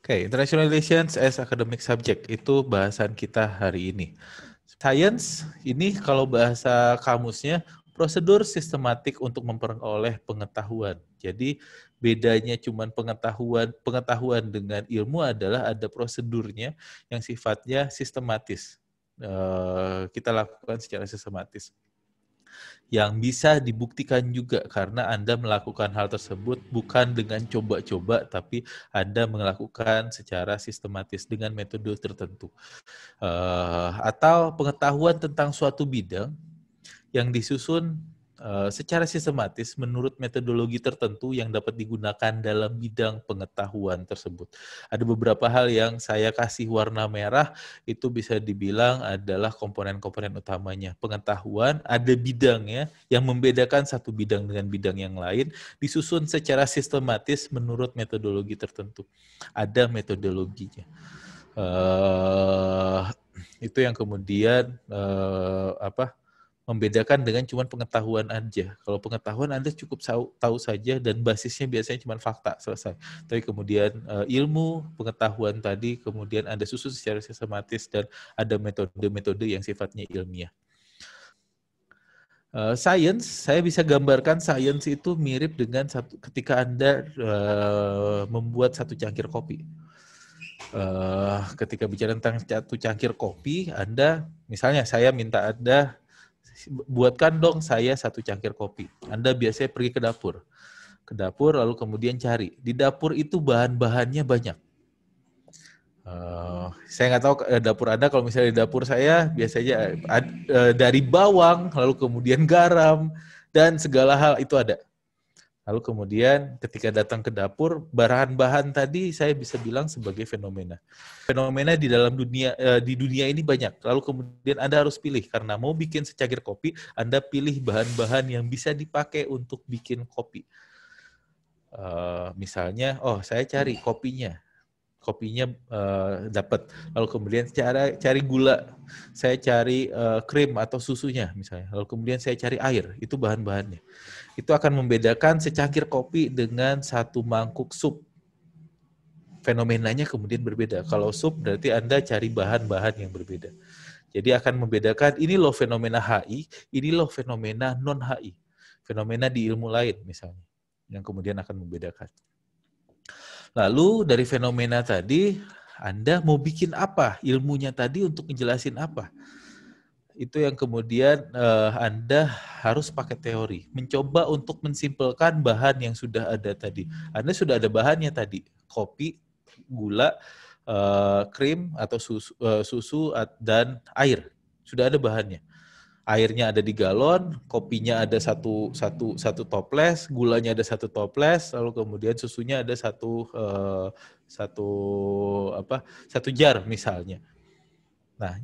Oke, International Relations as Academic Subject itu bahasan kita hari ini. Science ini kalau bahasa kamusnya prosedur sistematik untuk memperoleh pengetahuan. Jadi bedanya cuman pengetahuan dengan ilmu adalah ada prosedurnya yang sifatnya sistematis. Kita lakukan secara sistematis. Yang bisa dibuktikan juga karena Anda melakukan hal tersebut bukan dengan coba-coba, tapi Anda melakukan secara sistematis dengan metode tertentu. Atau pengetahuan tentang suatu bidang yang disusun secara sistematis menurut metodologi tertentu yang dapat digunakan dalam bidang pengetahuan tersebut. Ada beberapa hal yang saya kasih warna merah, itu bisa dibilang adalah komponen-komponen utamanya. Pengetahuan, ada bidangnya yang membedakan satu bidang dengan bidang yang lain, disusun secara sistematis menurut metodologi tertentu. Ada metodologinya. Itu yang kemudian membedakan dengan cuma pengetahuan aja. Kalau pengetahuan Anda cukup tahu saja dan basisnya biasanya cuma fakta, selesai. Tapi kemudian ilmu, pengetahuan tadi, kemudian Anda susun secara sistematis dan ada metode-metode yang sifatnya ilmiah. Science, saya bisa gambarkan science itu mirip dengan ketika Anda membuat satu cangkir kopi. Ketika bicara tentang satu cangkir kopi, Anda, misalnya saya minta Anda buatkan dong saya satu cangkir kopi. Anda biasanya pergi ke dapur. Ke dapur lalu kemudian cari. Di dapur itu bahan-bahannya banyak. Saya nggak tahu dapur Anda, kalau misalnya di dapur saya biasanya dari bawang, lalu kemudian garam, dan segala hal itu ada. Lalu kemudian ketika datang ke dapur, bahan-bahan tadi saya bisa bilang sebagai fenomena. Fenomena di dalam dunia ini banyak. Lalu kemudian Anda harus pilih, karena mau bikin secangkir kopi, Anda pilih bahan-bahan yang bisa dipakai untuk bikin kopi. Misalnya, saya cari kopinya dapat. Lalu kemudian cari gula, saya cari krim atau susunya misalnya. Lalu kemudian saya cari air, itu bahan-bahannya. Itu akan membedakan secangkir kopi dengan satu mangkuk sup. Fenomenanya kemudian berbeda. Kalau sup berarti Anda cari bahan-bahan yang berbeda. Jadi akan membedakan, ini loh fenomena HI, ini loh fenomena non-HI. Fenomena di ilmu lain misalnya, yang kemudian akan membedakan. Lalu dari fenomena tadi, Anda mau bikin apa? Ilmunya tadi untuk ngejelasin apa? Itu yang kemudian Anda harus pakai teori. Mencoba untuk mensimpelkan bahan yang sudah ada tadi. Anda sudah ada bahannya tadi. Kopi, gula, krim atau susu dan air. Sudah ada bahannya. Airnya ada di galon, kopinya ada satu toples, gulanya ada satu toples, lalu kemudian susunya ada satu jar misalnya. Nah,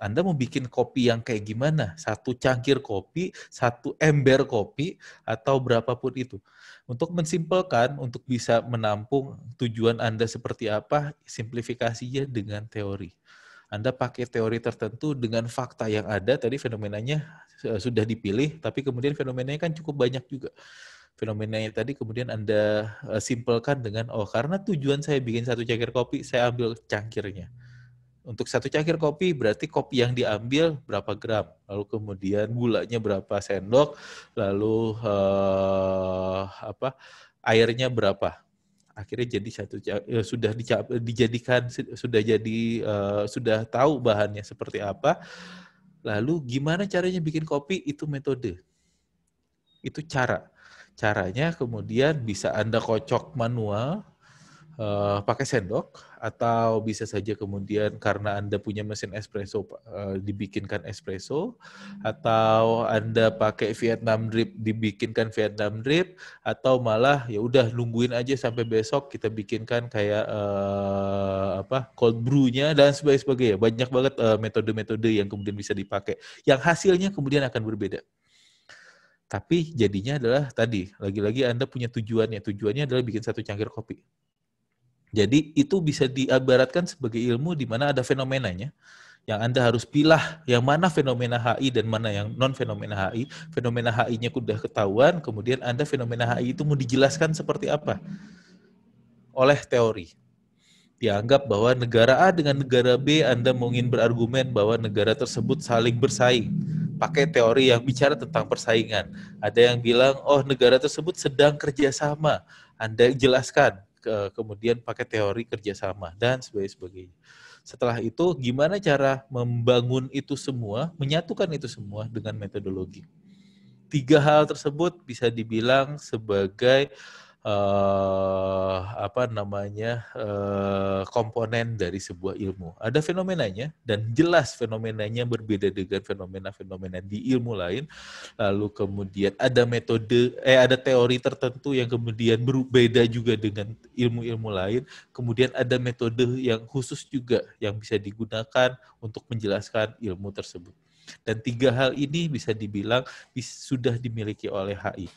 Anda mau bikin kopi yang kayak gimana? Satu cangkir kopi, satu ember kopi, atau berapapun itu. Untuk mensimpelkan, untuk bisa menampung tujuan Anda seperti apa, simplifikasinya dengan teori. Anda pakai teori tertentu dengan fakta yang ada, tadi fenomenanya sudah dipilih, tapi kemudian fenomenanya kan cukup banyak juga. Fenomenanya tadi kemudian Anda simpelkan dengan, karena tujuan saya bikin satu cangkir kopi, saya ambil cangkirnya. Untuk satu cangkir kopi berarti kopi yang diambil berapa gram, lalu kemudian gulanya berapa sendok, lalu airnya berapa. Akhirnya jadi sudah tahu bahannya seperti apa. Lalu gimana caranya bikin kopi, itu metode. Itu caranya kemudian bisa Anda kocok manual pakai sendok, atau bisa saja kemudian karena Anda punya mesin espresso dibikinkan espresso, atau Anda pakai Vietnam drip dibikinkan Vietnam drip, atau malah ya udah nungguin aja sampai besok kita bikinkan kayak cold brew-nya dan sebagainya. Banyak banget metode-metode yang kemudian bisa dipakai, yang hasilnya kemudian akan berbeda. Tapi jadinya adalah tadi, lagi-lagi Anda punya tujuannya adalah bikin satu cangkir kopi. Jadi itu bisa diibaratkan sebagai ilmu di mana ada fenomenanya, yang Anda harus pilah yang mana fenomena HI dan mana yang non-fenomena HI. Fenomena HI-nya sudah ketahuan, kemudian Anda fenomena HI itu mau dijelaskan seperti apa? Oleh teori. Dianggap bahwa negara A dengan negara B, Anda mungkin berargumen bahwa negara tersebut saling bersaing. Pakai teori yang bicara tentang persaingan. Ada yang bilang, oh negara tersebut sedang kerjasama. Anda jelaskan, kemudian pakai teori kerjasama, dan sebagainya. Setelah itu, gimana cara membangun itu semua, menyatukan itu semua dengan metodologi. 3 hal tersebut bisa dibilang sebagai komponen dari sebuah ilmu. Ada fenomenanya dan jelas fenomenanya berbeda dengan fenomena-fenomena di ilmu lain. Lalu kemudian ada ada teori tertentu yang kemudian berbeda juga dengan ilmu-ilmu lain. Kemudian ada metode yang khusus juga yang bisa digunakan untuk menjelaskan ilmu tersebut. Dan 3 hal ini bisa dibilang sudah dimiliki oleh HI.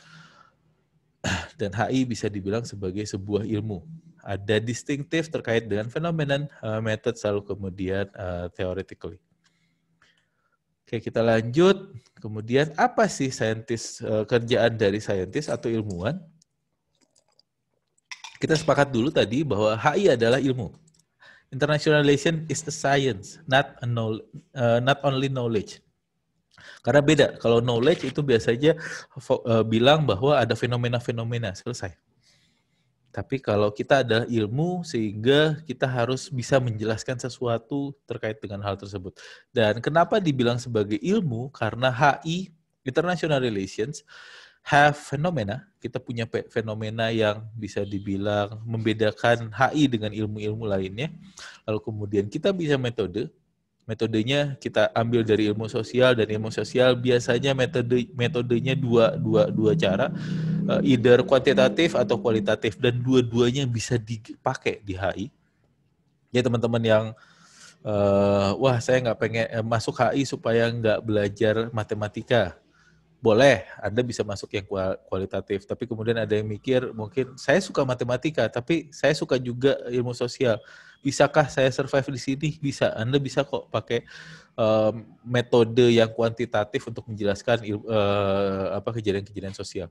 Dan HI bisa dibilang sebagai sebuah ilmu. Ada distinktif terkait dengan phenomenon, method, lalu kemudian theoretically. Oke, kita lanjut. Kemudian apa sih kerjaan dari saintis atau ilmuwan? Kita sepakat dulu tadi bahwa HI adalah ilmu. International relation is a science, not only knowledge. Karena beda, kalau knowledge itu biasanya bilang bahwa ada fenomena-fenomena, selesai. Tapi kalau kita adalah ilmu, sehingga kita harus bisa menjelaskan sesuatu terkait dengan hal tersebut. Dan kenapa dibilang sebagai ilmu? Karena HI, International Relations, have fenomena. Kita punya fenomena yang bisa dibilang membedakan HI dengan ilmu-ilmu lainnya. Lalu kemudian kita bisa metodenya kita ambil dari ilmu sosial, dan ilmu sosial biasanya metodenya dua cara, either kuantitatif atau kualitatif, dan dua-duanya bisa dipakai di HI. Ya teman-teman yang wah saya nggak pengen masuk HI supaya nggak belajar matematika, boleh, Anda bisa masuk yang kualitatif. Tapi kemudian ada yang mikir, mungkin saya suka matematika, tapi saya suka juga ilmu sosial. Bisakah saya survive di sini? Bisa. Anda bisa kok pakai metode yang kuantitatif untuk menjelaskan kejadian-kejadian sosial.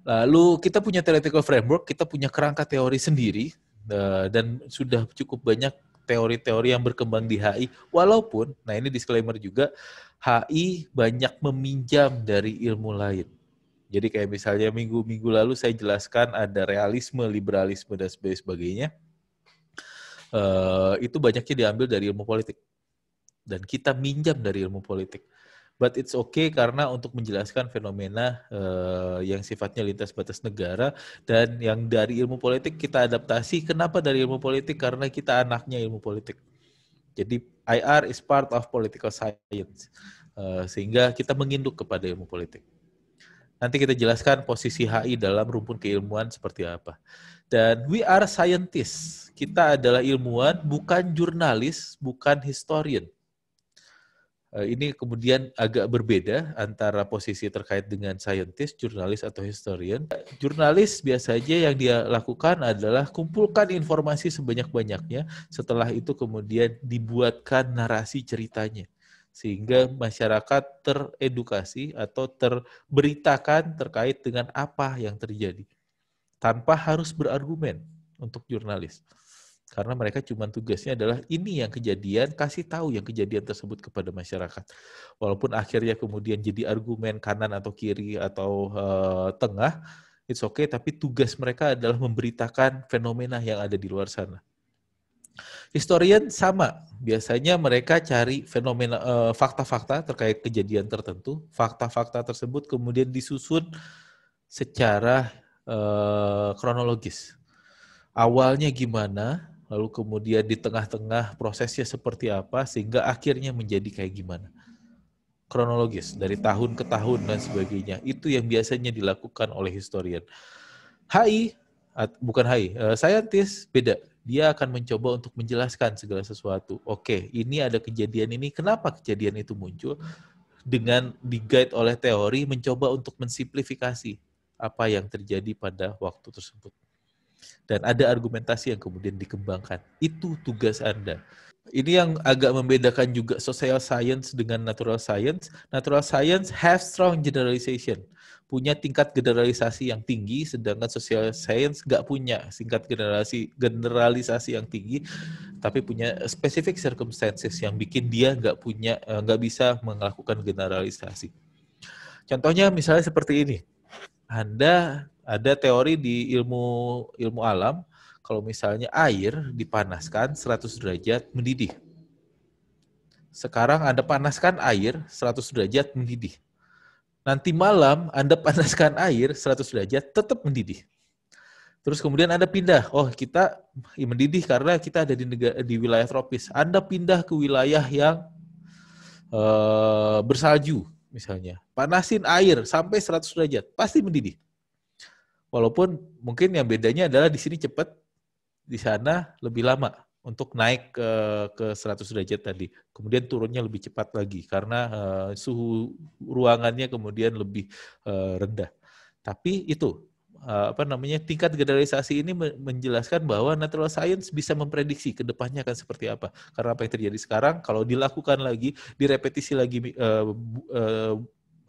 Lalu kita punya theoretical framework, kita punya kerangka teori sendiri, dan sudah cukup banyak teori-teori yang berkembang di HI. Walaupun, nah ini disclaimer juga, HI banyak meminjam dari ilmu lain. Jadi kayak misalnya minggu-minggu lalu saya jelaskan ada realisme, liberalisme, dan sebagainya. Itu banyaknya diambil dari ilmu politik. Dan kita minjam dari ilmu politik. But it's okay karena untuk menjelaskan fenomena yang sifatnya lintas batas negara, dan yang dari ilmu politik kita adaptasi. Kenapa dari ilmu politik? Karena kita anaknya ilmu politik. Jadi IR is part of political science, sehingga kita menginduk kepada ilmu politik. Nanti kita jelaskan posisi HI dalam rumpun keilmuan seperti apa. Dan we are scientists. Kita adalah ilmuwan, bukan jurnalis, bukan historian. Ini kemudian agak berbeda antara posisi terkait dengan scientist, jurnalis, atau historian. Jurnalis biasanya yang dia lakukan adalah kumpulkan informasi sebanyak-banyaknya, setelah itu kemudian dibuatkan narasi ceritanya, sehingga masyarakat teredukasi atau terberitakan terkait dengan apa yang terjadi, tanpa harus berargumen untuk jurnalis. Karena mereka cuma tugasnya adalah ini yang kejadian, kasih tahu yang kejadian tersebut kepada masyarakat. Walaupun akhirnya kemudian jadi argumen kanan atau kiri atau tengah, it's okay, tapi tugas mereka adalah memberitakan fenomena yang ada di luar sana. Historian sama, biasanya mereka cari fenomena, fakta-fakta terkait kejadian tertentu. Fakta-fakta tersebut kemudian disusun secara kronologis. Awalnya gimana, lalu kemudian di tengah-tengah prosesnya seperti apa, sehingga akhirnya menjadi kayak gimana. Kronologis, dari tahun ke tahun dan sebagainya. Itu yang biasanya dilakukan oleh historian. Scientist beda. Dia akan mencoba untuk menjelaskan segala sesuatu. Oke, ini ada kejadian ini, kenapa kejadian itu muncul? Dengan di-guide oleh teori, mencoba untuk mensimplifikasi apa yang terjadi pada waktu tersebut. Dan ada argumentasi yang kemudian dikembangkan. Itu tugas Anda. Ini yang agak membedakan juga social science dengan natural science. Natural science have strong generalization. punya tingkat generalisasi yang tinggi, sedangkan social science nggak punya tingkat generalisasi yang tinggi, tapi punya specific circumstances yang bikin dia nggak bisa melakukan generalisasi. Contohnya misalnya seperti ini. Ada teori di ilmu alam, kalau misalnya air dipanaskan 100 derajat mendidih. Sekarang Anda panaskan air 100 derajat mendidih. Nanti malam Anda panaskan air 100 derajat tetap mendidih. Terus kemudian Anda pindah, kita mendidih karena kita ada di wilayah tropis. Anda pindah ke wilayah yang bersalju misalnya. Panasin air sampai 100 derajat, pasti mendidih. Walaupun mungkin yang bedanya adalah di sini cepat, di sana lebih lama untuk naik ke 100 derajat tadi. Kemudian turunnya lebih cepat lagi karena suhu ruangannya kemudian lebih rendah. Tapi itu tingkat generalisasi ini menjelaskan bahwa natural science bisa memprediksi ke depannya akan seperti apa. Karena apa yang terjadi sekarang kalau dilakukan lagi, direpetisi lagi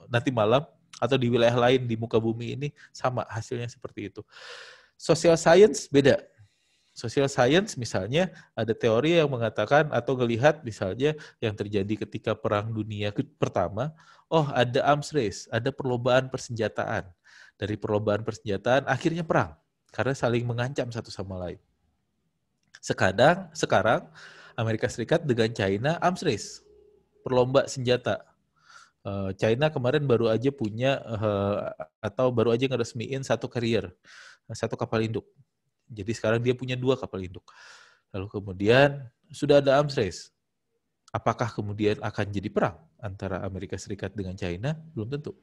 nanti malam atau di wilayah lain di muka bumi ini sama hasilnya seperti itu. Social science beda. Social science misalnya ada teori yang mengatakan atau melihat misalnya yang terjadi ketika Perang Dunia Pertama, ada arms race, ada perlombaan persenjataan. Dari perlombaan persenjataan akhirnya perang karena saling mengancam satu sama lain. Sekarang Amerika Serikat dengan China arms race, perlomba senjata. China kemarin baru aja punya atau baru aja ngeresmiin satu carrier, satu kapal induk. Jadi sekarang dia punya 2 kapal induk. Lalu kemudian sudah ada arms race. Apakah kemudian akan jadi perang antara Amerika Serikat dengan China? Belum tentu.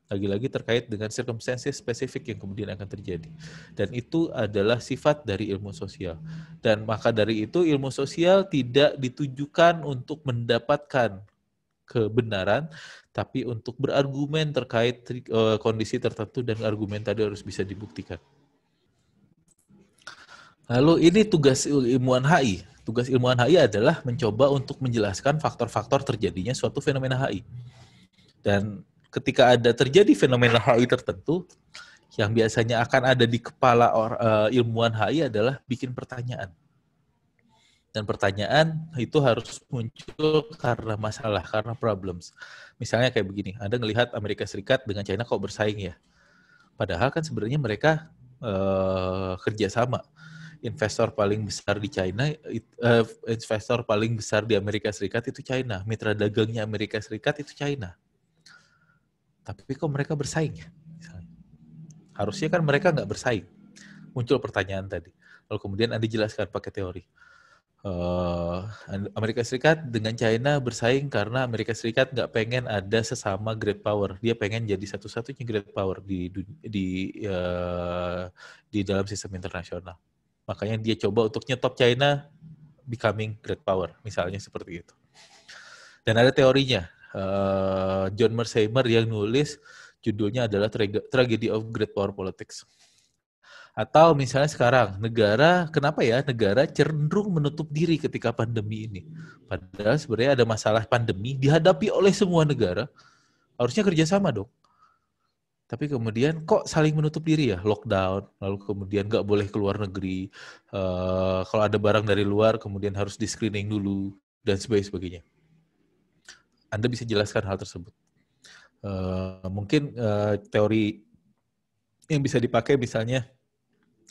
Lagi-lagi terkait dengan circumstances spesifik yang kemudian akan terjadi. Dan itu adalah sifat dari ilmu sosial. Dan maka dari itu ilmu sosial tidak ditujukan untuk mendapatkan kebenaran, tapi untuk berargumen terkait kondisi tertentu dan argumen tadi harus bisa dibuktikan. Lalu ini tugas ilmuwan HI. Tugas ilmuwan HI adalah mencoba untuk menjelaskan faktor-faktor terjadinya suatu fenomena HI. Dan ketika ada terjadi fenomena HI tertentu, yang biasanya akan ada di kepala ilmuwan HI adalah bikin pertanyaan. Dan pertanyaan itu harus muncul karena masalah, karena problems. Misalnya kayak begini, Anda ngelihat Amerika Serikat dengan China kok bersaing ya? Padahal kan sebenarnya mereka kerjasama. Investor paling besar di China, investor paling besar di Amerika Serikat itu China. Mitra dagangnya Amerika Serikat itu China. Tapi kok mereka bersaing ya? Harusnya kan mereka nggak bersaing. Muncul pertanyaan tadi. Lalu kemudian Anda jelaskan pakai teori. Amerika Serikat dengan China bersaing karena Amerika Serikat nggak pengen ada sesama great power. Dia pengen jadi satu-satunya great power di dalam sistem internasional. Makanya dia coba untuk nyetop China becoming great power, misalnya seperti itu. Dan ada teorinya, John Mearsheimer yang nulis, judulnya adalah Tragedy of Great Power Politics. Atau misalnya sekarang, kenapa ya negara cenderung menutup diri ketika pandemi ini? Padahal sebenarnya ada masalah pandemi dihadapi oleh semua negara, harusnya kerjasama dong. Tapi kemudian kok saling menutup diri ya, lockdown, lalu kemudian nggak boleh keluar negeri, kalau ada barang dari luar kemudian harus di screening dulu, dan sebagainya. Anda bisa jelaskan hal tersebut. Mungkin teori yang bisa dipakai misalnya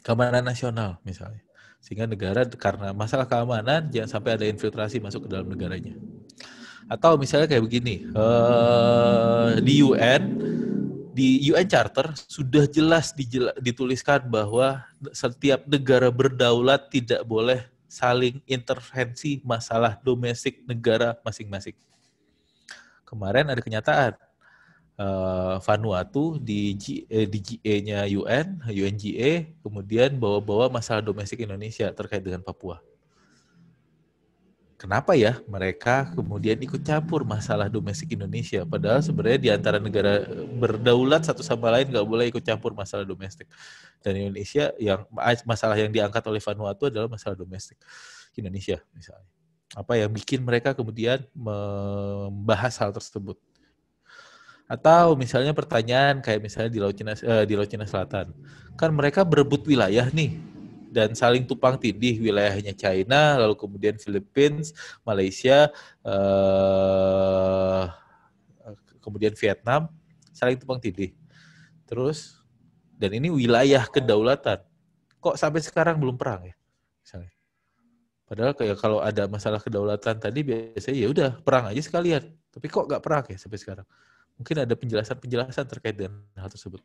keamanan nasional misalnya. Sehingga negara karena masalah keamanan jangan sampai ada infiltrasi masuk ke dalam negaranya. Atau misalnya kayak begini, di UN Charter sudah jelas dituliskan bahwa setiap negara berdaulat tidak boleh saling intervensi masalah domestik negara masing-masing. Kemarin ada kenyataan, Vanuatu di GA-nya UNGA, kemudian bawa-bawa masalah domestik Indonesia terkait dengan Papua. Kenapa ya mereka kemudian ikut campur masalah domestik Indonesia? Padahal sebenarnya di antara negara berdaulat satu sama lain nggak boleh ikut campur masalah domestik. Dan Indonesia, masalah yang diangkat oleh Vanuatu adalah masalah domestik Indonesia misalnya. Apa yang bikin mereka kemudian membahas hal tersebut? Atau misalnya pertanyaan kayak misalnya di Laut Cina Selatan. Kan mereka berebut wilayah nih dan saling tumpang tindih, wilayahnya China, lalu kemudian Philippines, Malaysia, kemudian Vietnam, saling tumpang tindih. Terus, dan ini wilayah kedaulatan. Kok sampai sekarang belum perang ya? Misalnya. Padahal kayak kalau ada masalah kedaulatan tadi biasanya ya udah perang aja sekalian. Tapi kok nggak perang ya sampai sekarang? Mungkin ada penjelasan-penjelasan terkait dengan hal tersebut.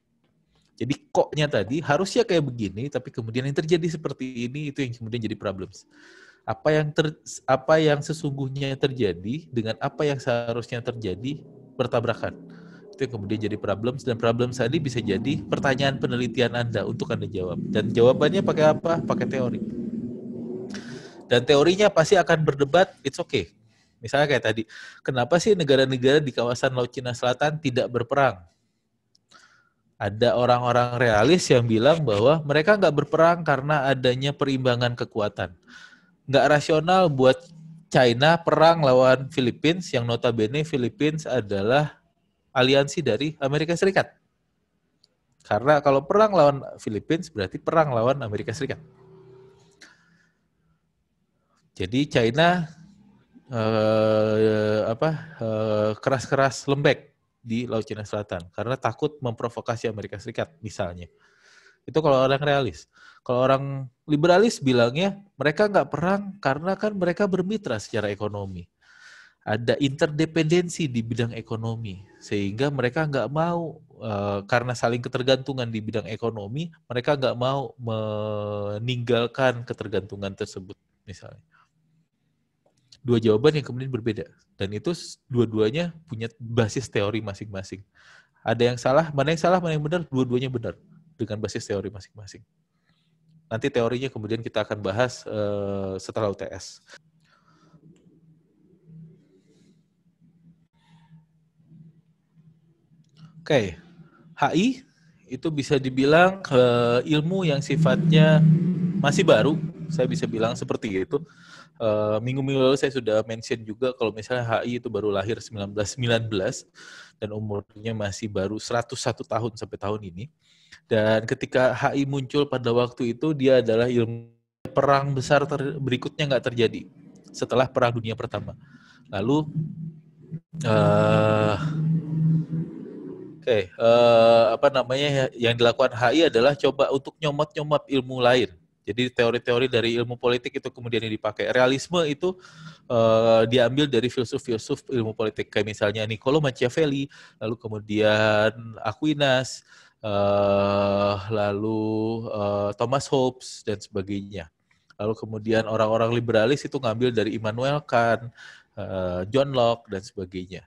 Jadi koknya tadi harusnya kayak begini, tapi kemudian yang terjadi seperti ini itu yang kemudian jadi problems. Apa yang sesungguhnya terjadi dengan apa yang seharusnya terjadi bertabrakan. Itu yang kemudian jadi problems, dan problems tadi bisa jadi pertanyaan penelitian Anda untuk Anda jawab. Dan jawabannya pakai apa? Pakai teori. Dan teorinya pasti akan berdebat, it's okay. Misalnya kayak tadi, kenapa sih negara-negara di kawasan Laut Cina Selatan tidak berperang? Ada orang-orang realis yang bilang bahwa mereka nggak berperang karena adanya perimbangan kekuatan. Nggak rasional buat China perang lawan Philippines, yang notabene Philippines adalah aliansi dari Amerika Serikat. Karena kalau perang lawan Philippines berarti perang lawan Amerika Serikat. Jadi China keras-keras lembek di Laut Cina Selatan karena takut memprovokasi Amerika Serikat misalnya. Itu kalau orang realis. Kalau orang liberalis bilangnya mereka nggak perang karena kan mereka bermitra secara ekonomi. Ada interdependensi di bidang ekonomi sehingga mereka nggak mau karena saling ketergantungan di bidang ekonomi, mereka nggak mau meninggalkan ketergantungan tersebut misalnya. Dua jawaban yang kemudian berbeda. Dan itu dua-duanya punya basis teori masing-masing. Ada yang salah, mana yang benar, dua-duanya benar. Dengan basis teori masing-masing. Nanti teorinya kemudian kita akan bahas setelah UTS. Oke, HI itu bisa dibilang ilmu yang sifatnya masih baru. Saya bisa bilang seperti itu. Minggu-minggu lalu saya sudah mention juga kalau misalnya HI itu baru lahir 1919 dan umurnya masih baru 101 tahun sampai tahun ini. Dan ketika HI muncul pada waktu itu, dia adalah ilmu perang besar berikutnya nggak terjadi setelah Perang Dunia Pertama. Lalu yang dilakukan HI adalah coba untuk nyomot-nyomot ilmu lain. Jadi teori-teori dari ilmu politik itu kemudian dipakai. Realisme itu diambil dari filsuf-filsuf ilmu politik kayak misalnya Niccolo Machiavelli, lalu kemudian Aquinas, Thomas Hobbes dan sebagainya. Lalu kemudian orang-orang liberalis itu ngambil dari Immanuel Kant, John Locke dan sebagainya.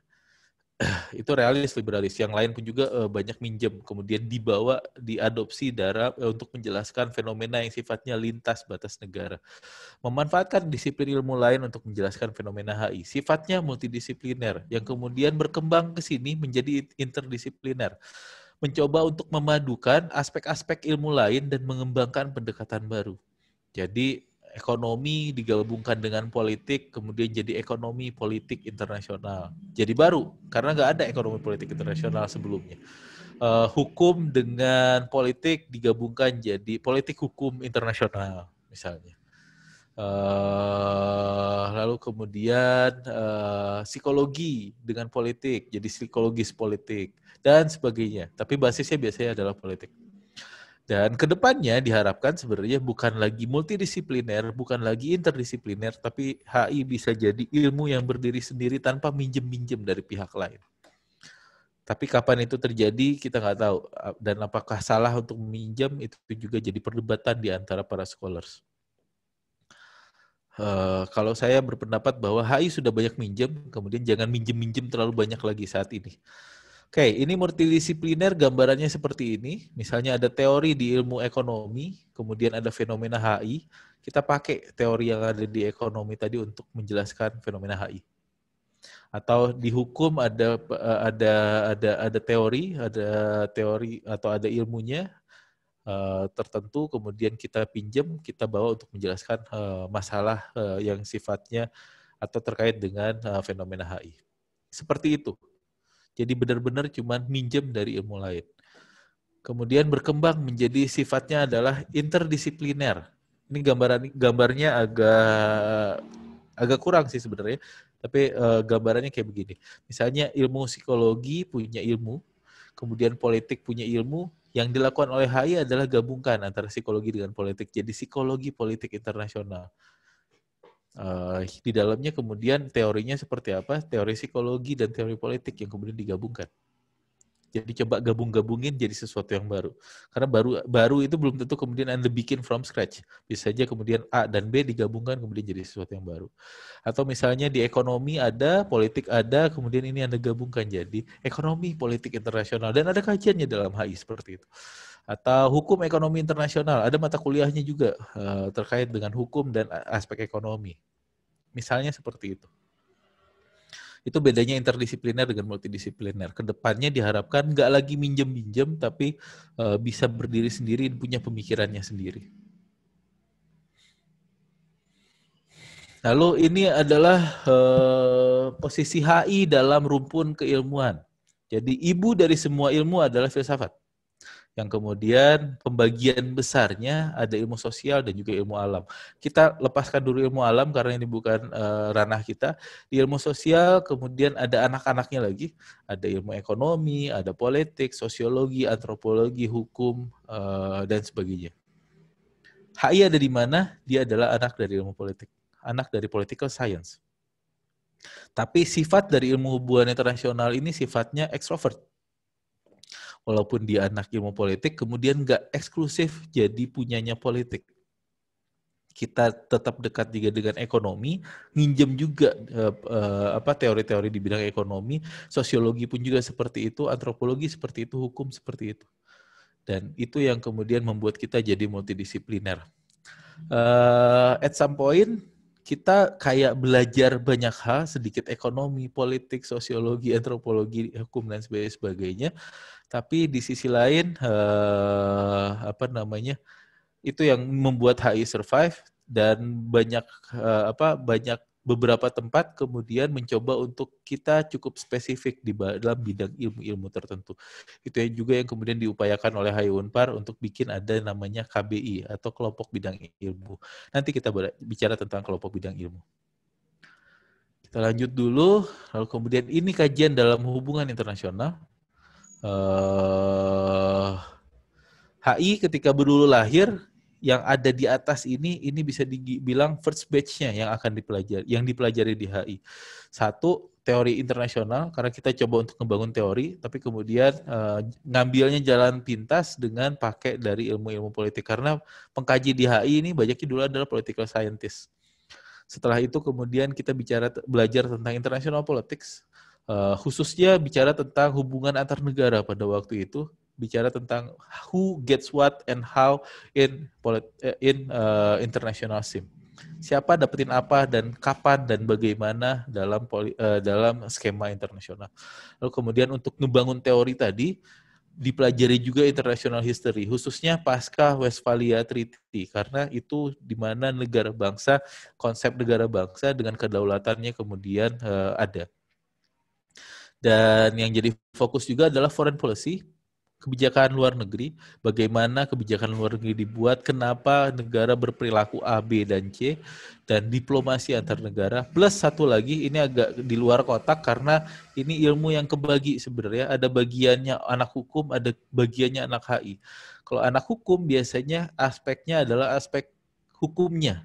Itu realis liberalis. Yang lain pun juga banyak minjem, kemudian diadopsi untuk menjelaskan fenomena yang sifatnya lintas batas negara. Memanfaatkan disiplin ilmu lain untuk menjelaskan fenomena HI. Sifatnya multidisipliner, yang kemudian berkembang ke sini menjadi interdisipliner. Mencoba untuk memadukan aspek-aspek ilmu lain dan mengembangkan pendekatan baru. Jadi ekonomi digabungkan dengan politik, kemudian jadi ekonomi politik internasional. Jadi baru, karena nggak ada ekonomi politik internasional sebelumnya. Hukum dengan politik digabungkan jadi politik hukum internasional, misalnya. Lalu kemudian psikologi dengan politik, jadi psikologis politik, dan sebagainya. Tapi basisnya biasanya adalah politik. Dan kedepannya diharapkan sebenarnya bukan lagi multidisipliner, bukan lagi interdisipliner, tapi HI bisa jadi ilmu yang berdiri sendiri tanpa minjem-minjem dari pihak lain. Tapi kapan itu terjadi kita nggak tahu. Dan apakah salah untuk meminjam itu juga jadi perdebatan di antara para scholars. Kalau saya berpendapat bahwa HI sudah banyak minjem, kemudian jangan minjem-minjem terlalu banyak lagi saat ini. Oke, ini multidisipliner gambarannya seperti ini. Misalnya ada teori di ilmu ekonomi, kemudian ada fenomena HI. Kita pakai teori yang ada di ekonomi tadi untuk menjelaskan fenomena HI. Atau di hukum ada teori atau ada ilmunya tertentu, kemudian kita pinjam, kita bawa untuk menjelaskan masalah yang sifatnya atau terkait dengan fenomena HI. Seperti itu. Jadi benar-benar cuma minjem dari ilmu lain. Kemudian berkembang menjadi sifatnya adalah interdisipliner. Ini gambarnya agak kurang sih sebenarnya, tapi gambarannya kayak begini. Misalnya ilmu psikologi punya ilmu, kemudian politik punya ilmu, yang dilakukan oleh HI adalah gabungkan antara psikologi dengan politik. Jadi psikologi politik internasional. Di dalamnya kemudian teorinya seperti apa? Teori psikologi dan teori politik yang kemudian digabungkan. Jadi coba gabung-gabungin jadi sesuatu yang baru. Karena baru itu belum tentu kemudian Anda bikin from scratch. Bisa saja kemudian A dan B digabungkan kemudian jadi sesuatu yang baru. Atau misalnya di ekonomi ada, politik ada, kemudian ini Anda gabungkan jadi ekonomi politik internasional. Dan ada kajiannya dalam HI seperti itu. Atau hukum ekonomi internasional, ada mata kuliahnya juga terkait dengan hukum dan aspek ekonomi. Misalnya seperti itu. Itu bedanya interdisipliner dengan multidisipliner. Kedepannya diharapkan nggak lagi minjem-minjem, tapi bisa berdiri sendiri, punya pemikirannya sendiri. Lalu ini adalah posisi HI dalam rumpun keilmuan. Jadi ibu dari semua ilmu adalah filsafat. Yang kemudian pembagian besarnya ada ilmu sosial dan juga ilmu alam. Kita lepaskan dulu ilmu alam karena ini bukan ranah kita. Di ilmu sosial kemudian ada anak-anaknya lagi. Ada ilmu ekonomi, ada politik, sosiologi, antropologi, hukum, dan sebagainya. HI ada di mana? Dia adalah anak dari ilmu politik. Anak dari political science. Tapi sifat dari ilmu hubungan internasional ini sifatnya ekstrovert. Walaupun dia anak ilmu politik, kemudian nggak eksklusif jadi punyanya politik. Kita tetap dekat juga dengan ekonomi, nginjem juga teori-teori di bidang ekonomi, sosiologi pun juga seperti itu, antropologi seperti itu, hukum seperti itu. Dan itu yang kemudian membuat kita jadi multidisipliner. At some point, kita kayak belajar banyak hal, sedikit ekonomi, politik, sosiologi, antropologi, hukum, dan sebagainya. Tapi di sisi lain itu yang membuat HI survive dan banyak beberapa tempat kemudian mencoba untuk kita cukup spesifik di dalam bidang ilmu-ilmu tertentu. Itu juga yang kemudian diupayakan oleh HI Unpar untuk bikin ada namanya KBI atau kelompok bidang ilmu. Nanti kita bicara tentang kelompok bidang ilmu. Kita lanjut dulu, lalu kemudian ini kajian dalam hubungan internasional. HI ketika dulu lahir, yang ada di atas ini bisa dibilang first batch-nya yang akan dipelajari di HI. Satu, teori internasional, karena kita coba untuk membangun teori, tapi kemudian ngambilnya jalan pintas dengan pakai dari ilmu-ilmu politik. Karena pengkaji di HI ini banyaknya dulu adalah political scientist. Setelah itu kemudian kita belajar tentang international politics, khususnya bicara tentang hubungan antar negara pada waktu itu, bicara tentang who gets what and how in international scene. Siapa dapetin apa dan kapan dan bagaimana dalam skema internasional. Lalu kemudian untuk ngebangun teori tadi, dipelajari juga international history, khususnya pasca Westphalia Treaty, karena itu di mana negara bangsa, konsep negara bangsa dengan kedaulatannya kemudian ada. Dan yang jadi fokus juga adalah foreign policy, kebijakan luar negeri, bagaimana kebijakan luar negeri dibuat, kenapa negara berperilaku A, B, dan C, dan diplomasi antar negara. Plus satu lagi, ini agak di luar kotak karena ini ilmu yang kebagi sebenarnya. Ada bagiannya anak hukum, ada bagiannya anak HI. Kalau anak hukum biasanya aspeknya adalah aspek hukumnya.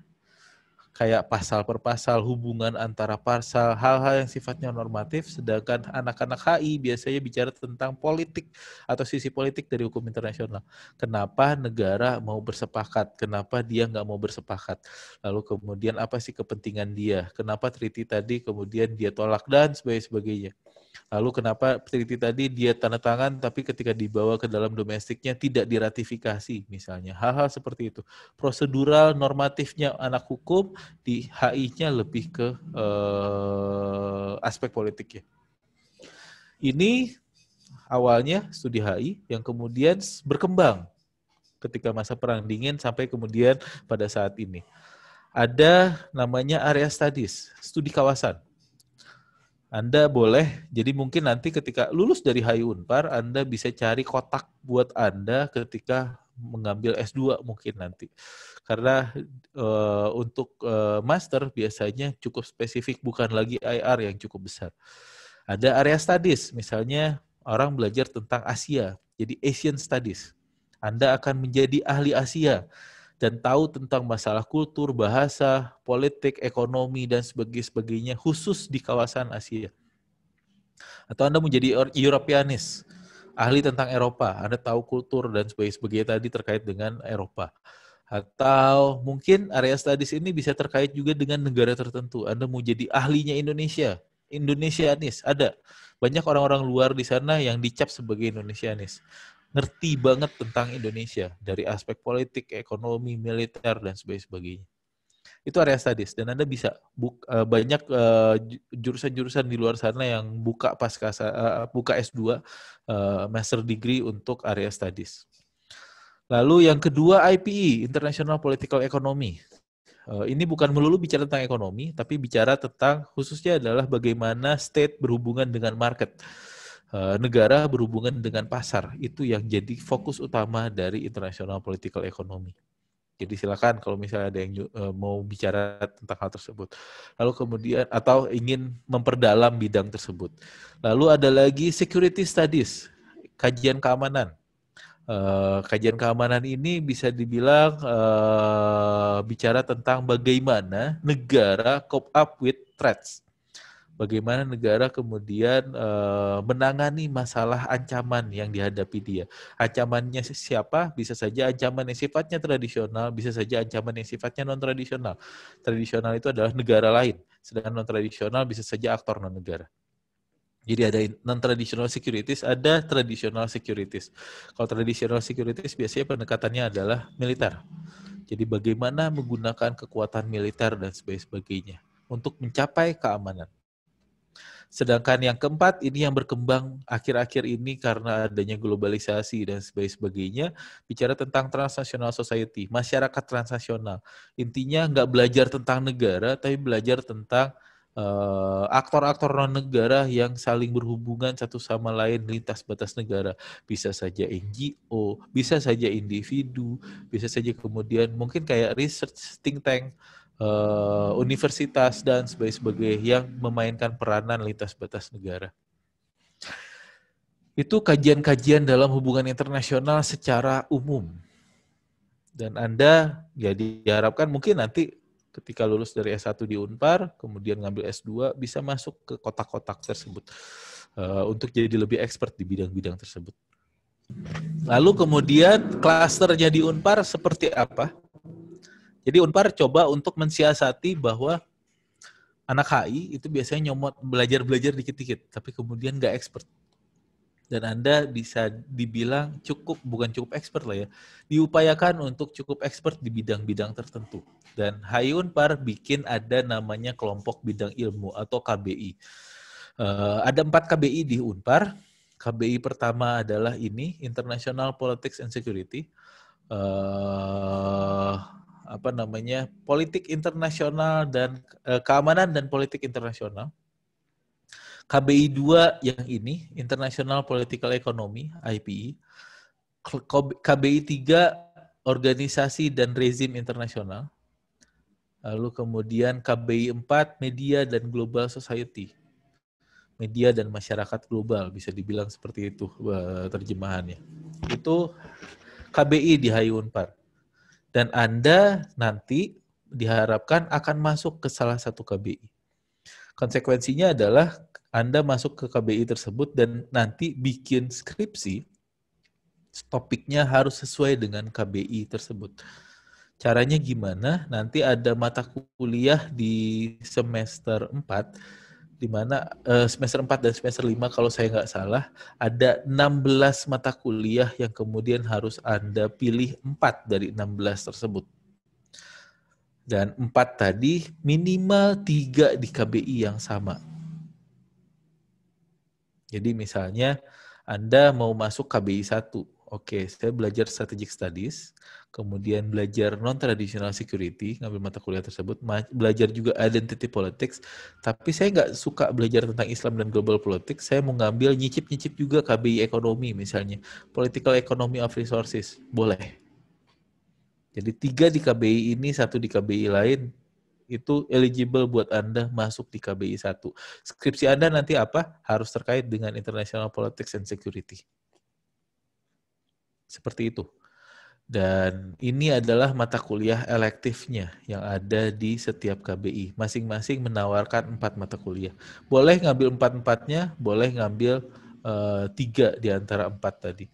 Kayak pasal per pasal, hubungan antara pasal, hal-hal yang sifatnya normatif, sedangkan anak-anak HI biasanya bicara tentang politik atau sisi politik dari hukum internasional. Kenapa negara mau bersepakat? Kenapa dia nggak mau bersepakat? Lalu kemudian apa sih kepentingan dia? Kenapa treaty tadi kemudian dia tolak dan sebagainya? Lalu kenapa treaty tadi dia tanda tangan tapi ketika dibawa ke dalam domestiknya tidak diratifikasi misalnya. Hal-hal seperti itu. Prosedural normatifnya anak hukum, di HI-nya lebih ke aspek politiknya. Ini awalnya studi HI yang kemudian berkembang ketika masa Perang Dingin sampai kemudian pada saat ini. Ada namanya area studies, studi kawasan. Anda boleh, jadi mungkin nanti ketika lulus dari HI Unpar, Anda bisa cari kotak buat Anda ketika mengambil S2 mungkin nanti. Karena untuk master biasanya cukup spesifik, bukan lagi IR yang cukup besar. Ada area studies, misalnya orang belajar tentang Asia, jadi Asian Studies. Anda akan menjadi ahli Asia dan tahu tentang masalah kultur, bahasa, politik, ekonomi, dan sebagainya khusus di kawasan Asia. Atau Anda menjadi Europeanis, ahli tentang Eropa, Anda tahu kultur dan sebagainya tadi terkait dengan Eropa. Atau mungkin area studies ini bisa terkait juga dengan negara tertentu. Anda mau jadi ahlinya Indonesia, Indonesianis, ada. Banyak orang-orang luar di sana yang dicap sebagai Indonesianis. Ngerti banget tentang Indonesia dari aspek politik, ekonomi, militer, dan sebagainya. Itu area studies dan Anda bisa banyak jurusan-jurusan di luar sana yang buka buka S2 master degree untuk area studies. Lalu yang kedua IPE, International Political Economy. Ini bukan melulu bicara tentang ekonomi, tapi bicara tentang khususnya adalah bagaimana state berhubungan dengan market. Negara berhubungan dengan pasar. Itu yang jadi fokus utama dari International Political Economy. Jadi silakan kalau misalnya ada yang mau bicara tentang hal tersebut. Lalu kemudian atau ingin memperdalam bidang tersebut. Lalu ada lagi Security Studies, kajian keamanan. Kajian keamanan ini bisa dibilang bicara tentang bagaimana negara cope up with threats. Bagaimana negara kemudian menangani masalah ancaman yang dihadapi dia. Ancamannya siapa? Bisa saja ancaman yang sifatnya tradisional, bisa saja ancaman yang sifatnya non-tradisional. Tradisional itu adalah negara lain, sedangkan non-tradisional bisa saja aktor non-negara. Jadi ada non-traditional securities, ada traditional securities. Kalau traditional securities biasanya pendekatannya adalah militer. Jadi bagaimana menggunakan kekuatan militer dan sebagainya untuk mencapai keamanan. Sedangkan yang keempat, ini yang berkembang akhir-akhir ini karena adanya globalisasi dan sebagainya, bicara tentang transnational society, masyarakat transnasional. Intinya nggak belajar tentang negara, tapi belajar tentang aktor-aktor non-negara yang saling berhubungan satu sama lain lintas batas negara. Bisa saja NGO, bisa saja individu, bisa saja kemudian mungkin kayak research think tank, universitas dan sebagainya yang memainkan peranan lintas batas negara. Itu kajian-kajian dalam hubungan internasional secara umum. Dan Anda ya diharapkan mungkin nanti ketika lulus dari S1 di Unpar, kemudian ngambil S2, bisa masuk ke kotak-kotak tersebut untuk jadi lebih expert di bidang-bidang tersebut. Lalu kemudian klasternya di Unpar seperti apa? Jadi Unpar coba untuk mensiasati bahwa anak HI itu biasanya nyomot belajar dikit-dikit, tapi kemudian nggak expert. Dan Anda bisa dibilang bukan cukup expert lah ya, diupayakan untuk cukup expert di bidang-bidang tertentu. Dan HI Unpar bikin ada namanya kelompok bidang ilmu atau KBI. Ada 4 KBI di Unpar. KBI pertama adalah ini, International Politics and Security. Politik internasional dan keamanan dan politik internasional. KBI 2 yang ini, International Political Economy, IPE. KBI 3, Organisasi dan Rezim Internasional. Lalu kemudian KBI 4, Media dan Global Society. Media dan masyarakat global, bisa dibilang seperti itu terjemahannya. Itu KBI di HI Unpar. Dan Anda nanti diharapkan akan masuk ke salah satu KBI. Konsekuensinya adalah Anda masuk ke KBI tersebut dan nanti bikin skripsi, topiknya harus sesuai dengan KBI tersebut. Caranya gimana? Nanti ada mata kuliah di semester 4, di mana semester 4 dan semester 5 kalau saya nggak salah, ada 16 mata kuliah yang kemudian harus Anda pilih 4 dari 16 tersebut. Dan 4 tadi minimal 3 di KBI yang sama. Jadi misalnya Anda mau masuk KBI 1, Oke, saya belajar strategic studies, kemudian belajar non-traditional security, ngambil mata kuliah tersebut, belajar juga identity politics, tapi saya nggak suka belajar tentang Islam dan global politics, saya mau ngambil nyicip-nyicip juga KBI ekonomi misalnya, political economy of resources, boleh. Jadi 3 di KBI ini, 1 di KBI lain, itu eligible buat Anda masuk di KBI 1. Skripsi Anda nanti apa? Harus terkait dengan international politics and security. Seperti itu. Dan ini adalah mata kuliah elektifnya yang ada di setiap KBI. Masing-masing menawarkan 4 mata kuliah. Boleh ngambil 4-4-nya, boleh ngambil 3 di antara 4 tadi.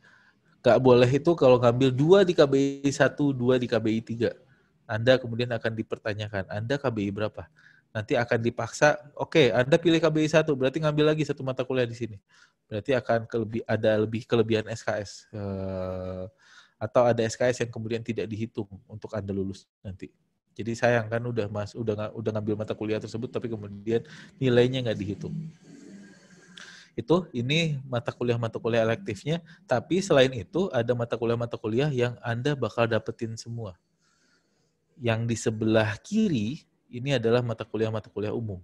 Gak boleh itu kalau ngambil 2 di KBI 1, 2 di KBI 3. Anda kemudian akan dipertanyakan, Anda KBI berapa? Nanti akan dipaksa, oke, Anda pilih KBI 1, berarti ngambil lagi 1 mata kuliah di sini. Berarti akan ada lebih kelebihan SKS. Atau ada SKS yang kemudian tidak dihitung untuk Anda lulus nanti. Jadi sayang kan udah ngambil mata kuliah tersebut tapi kemudian nilainya nggak dihitung. Ini mata kuliah elektifnya, tapi selain itu ada mata kuliah yang Anda bakal dapetin semua. Yang di sebelah kiri ini adalah mata kuliah umum.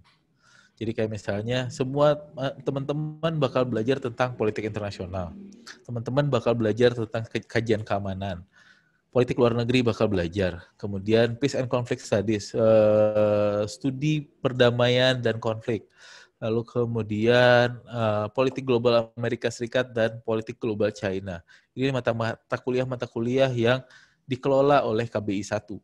Jadi kayak misalnya semua teman-teman bakal belajar tentang politik internasional. Teman-teman bakal belajar tentang kajian keamanan. Politik luar negeri bakal belajar. Kemudian Peace and Conflict Studies, studi perdamaian dan konflik. Lalu kemudian politik global Amerika Serikat dan politik global China. Ini mata kuliah yang dikelola oleh KBI 1.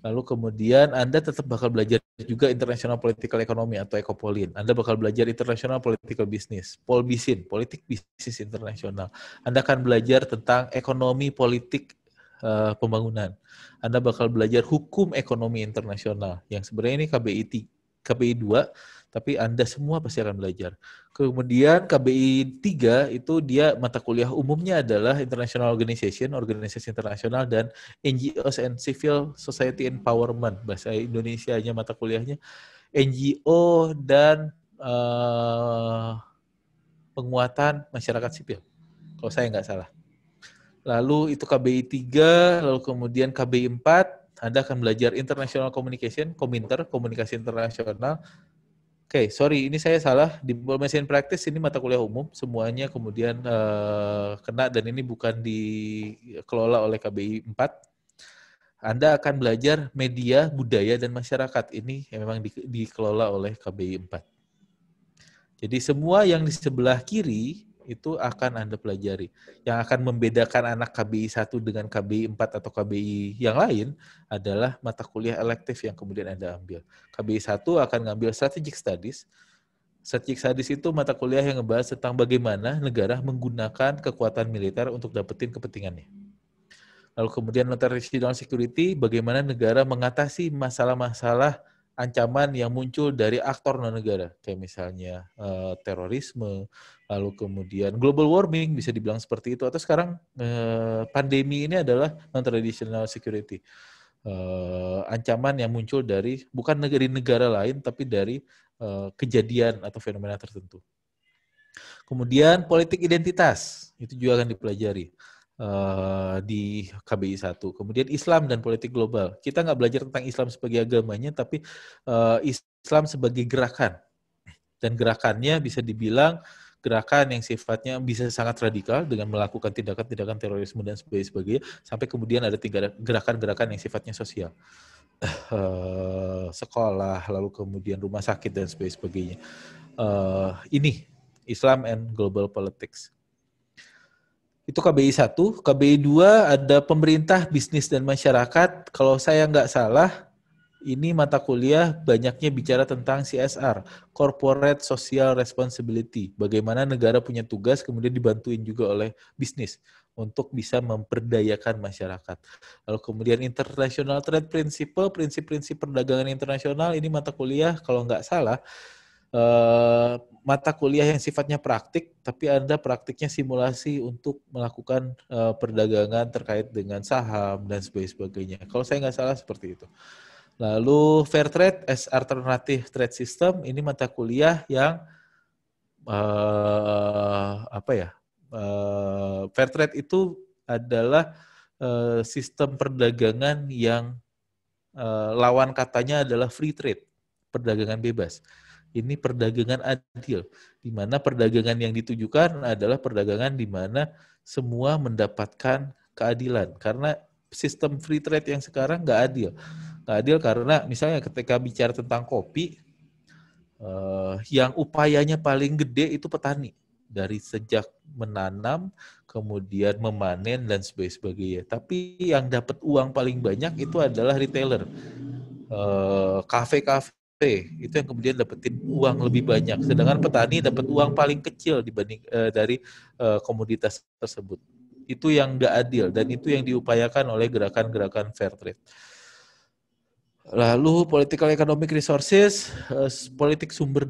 Lalu kemudian Anda tetap bakal belajar juga International Political Economy atau Ekopolin. Anda bakal belajar International Political Business, Polbisin, politik bisnis internasional. Anda akan belajar tentang ekonomi politik pembangunan. Anda bakal belajar hukum ekonomi internasional, yang sebenarnya ini KBI 2, tapi Anda semua pasti akan belajar. Kemudian KBI 3 itu dia mata kuliah umumnya adalah International Organization, organisasi internasional, dan NGOs and Civil Society Empowerment. Bahasa Indonesianya mata kuliahnya NGO dan penguatan masyarakat sipil. Kalau saya nggak salah. Lalu itu KBI 3, lalu kemudian KBI 4, Anda akan belajar International Communication, Kominter, komunikasi internasional. Oke, sorry, ini saya salah. Diplomacy and Practice ini mata kuliah umum, semuanya kemudian kena, dan ini bukan dikelola oleh KBI 4. Anda akan belajar media, budaya, dan masyarakat. Ini yang memang dikelola oleh KBI 4. Jadi semua yang di sebelah kiri itu akan Anda pelajari. Yang akan membedakan anak KBI 1 dengan KBI 4 atau KBI yang lain adalah mata kuliah elektif yang kemudian Anda ambil. KBI 1 akan ngambil Strategic Studies. Strategic Studies itu mata kuliah yang ngebahas tentang bagaimana negara menggunakan kekuatan militer untuk dapetin kepentingannya. Lalu kemudian Non-Traditional Security, bagaimana negara mengatasi masalah-masalah ancaman yang muncul dari aktor non-negara, kayak misalnya terorisme, lalu kemudian global warming, bisa dibilang seperti itu, atau sekarang pandemi ini adalah non-traditional security. Ancaman yang muncul dari, bukan dari negara lain, tapi dari kejadian atau fenomena tertentu. Kemudian politik identitas, itu juga akan dipelajari di KBI 1. Kemudian Islam dan politik global. Kita nggak belajar tentang Islam sebagai agamanya, tapi Islam sebagai gerakan. Dan gerakannya bisa dibilang gerakan yang sifatnya bisa sangat radikal dengan melakukan tindakan-tindakan terorisme dan sebagainya, sampai kemudian ada gerakan-gerakan yang sifatnya sosial. Sekolah, lalu kemudian rumah sakit dan sebagainya. Ini Islam and Global Politics. Itu KBI 1. KBI 2 ada pemerintah, bisnis, dan masyarakat. Kalau saya nggak salah, ini mata kuliah banyaknya bicara tentang CSR, Corporate Social Responsibility. Bagaimana negara punya tugas, kemudian dibantuin juga oleh bisnis untuk bisa memperdayakan masyarakat. Lalu kemudian International Trade Principle, prinsip-prinsip perdagangan internasional. Ini mata kuliah, kalau nggak salah, mata kuliah yang sifatnya praktik, tapi Anda praktiknya simulasi untuk melakukan perdagangan terkait dengan saham dan sebagainya. Kalau saya nggak salah seperti itu. Lalu Fair Trade as Alternative Trade System, ini mata kuliah yang Fair trade itu adalah sistem perdagangan yang lawan katanya adalah free trade, perdagangan bebas. Ini perdagangan adil, di mana perdagangan yang ditujukan adalah perdagangan di mana semua mendapatkan keadilan. Karena sistem free trade yang sekarang nggak adil. Nggak adil karena misalnya ketika bicara tentang kopi, yang upayanya paling gede itu petani. Dari sejak menanam, kemudian memanen, dan sebagainya. Tapi yang dapat uang paling banyak itu adalah retailer. Kafe-kafe itu yang kemudian dapetin uang lebih banyak. Sedangkan petani dapat uang paling kecil dibanding dari komoditas tersebut. Itu yang nggak adil, dan itu yang diupayakan oleh gerakan-gerakan fair trade. Lalu political economic resources, politik sumber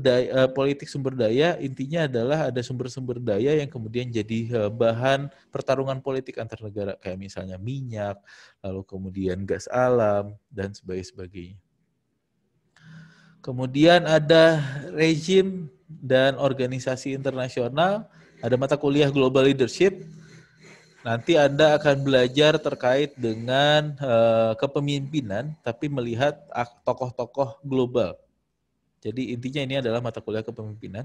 daya intinya adalah ada sumber-sumber daya yang kemudian jadi bahan pertarungan politik antar negara, kayak misalnya minyak, lalu kemudian gas alam, dan sebagainya. Kemudian ada rezim dan organisasi internasional, ada mata kuliah global leadership. Nanti Anda akan belajar terkait dengan kepemimpinan, tapi melihat tokoh-tokoh global. Jadi intinya ini adalah mata kuliah kepemimpinan.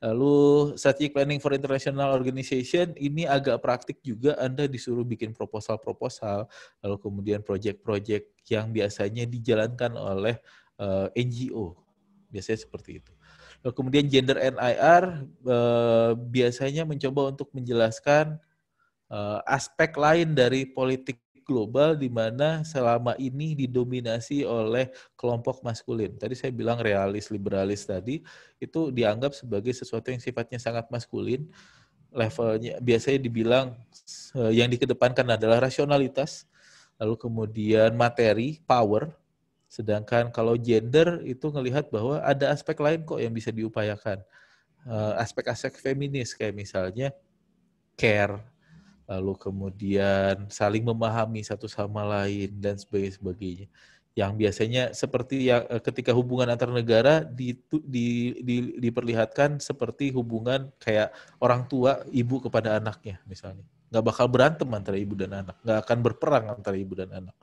Lalu Strategic Planning for International Organization, ini agak praktik juga, Anda disuruh bikin proposal-proposal, lalu kemudian proyek-proyek yang biasanya dijalankan oleh NGO, biasanya seperti itu. Lalu kemudian Gender and IR, biasanya mencoba untuk menjelaskan aspek lain dari politik global di mana selama ini didominasi oleh kelompok maskulin. Tadi saya bilang realis, liberalis tadi, itu dianggap sebagai sesuatu yang sifatnya sangat maskulin. Levelnya biasanya dibilang yang dikedepankan adalah rasionalitas, lalu kemudian materi, power. Sedangkan kalau gender itu ngelihat bahwa ada aspek lain kok yang bisa diupayakan. Aspek-aspek feminis kayak misalnya care, lalu kemudian saling memahami satu sama lain, dan sebagainya. Yang biasanya seperti yang ketika hubungan antar negara diperlihatkan seperti hubungan kayak orang tua ibu kepada anaknya misalnya. Nggak bakal berantem antara ibu dan anak, nggak akan berperang antara ibu dan anak.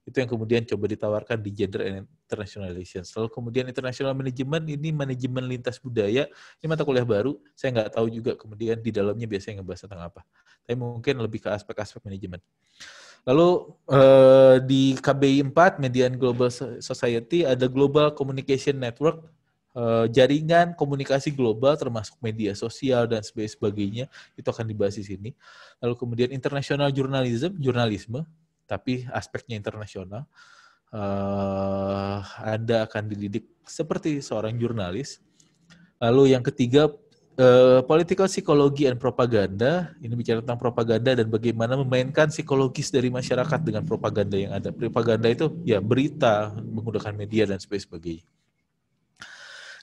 Itu yang kemudian coba ditawarkan di Gender and Internationalization. Lalu kemudian International Management, ini manajemen lintas budaya. Ini mata kuliah baru, saya nggak tahu juga kemudian di dalamnya biasanya ngebahas tentang apa. Tapi mungkin lebih ke aspek-aspek manajemen. Lalu di KBI 4, Media and Global Society, ada Global Communication Network, jaringan komunikasi global termasuk media sosial dan sebagainya, itu akan dibahas di sini. Lalu kemudian International Journalism, jurnalisme, tapi aspeknya internasional. Anda akan dididik seperti seorang jurnalis. Lalu yang ketiga, political psychology and propaganda. Ini bicara tentang propaganda dan bagaimana memainkan psikologis dari masyarakat dengan propaganda yang ada. Propaganda itu ya berita, menggunakan media dan sebagainya.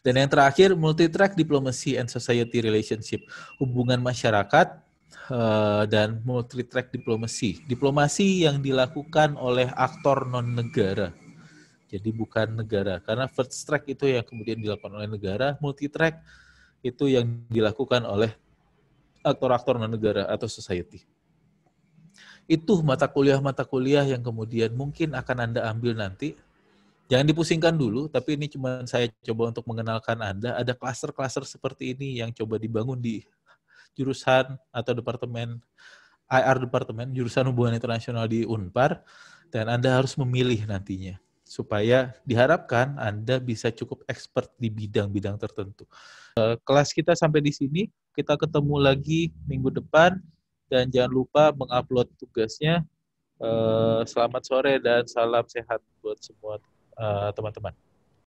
Dan yang terakhir, multi-track diplomacy and society relationship. Hubungan masyarakat dan multi-track diplomasi. Diplomasi yang dilakukan oleh aktor non-negara. Jadi bukan negara. Karena first track itu yang kemudian dilakukan oleh negara, multi-track itu yang dilakukan oleh aktor-aktor non-negara atau society. Itu mata kuliah yang kemudian mungkin akan Anda ambil nanti. Jangan dipusingkan dulu, tapi ini cuma saya coba untuk mengenalkan Anda. Ada klaster-klaster seperti ini yang coba dibangun di jurusan atau departemen IR departemen, jurusan hubungan internasional di Unpar, dan Anda harus memilih nantinya. Supaya diharapkan Anda bisa cukup expert di bidang-bidang tertentu. Kelas kita sampai di sini, kita ketemu lagi minggu depan, dan jangan lupa mengupload tugasnya. Selamat sore dan salam sehat buat semua teman-teman.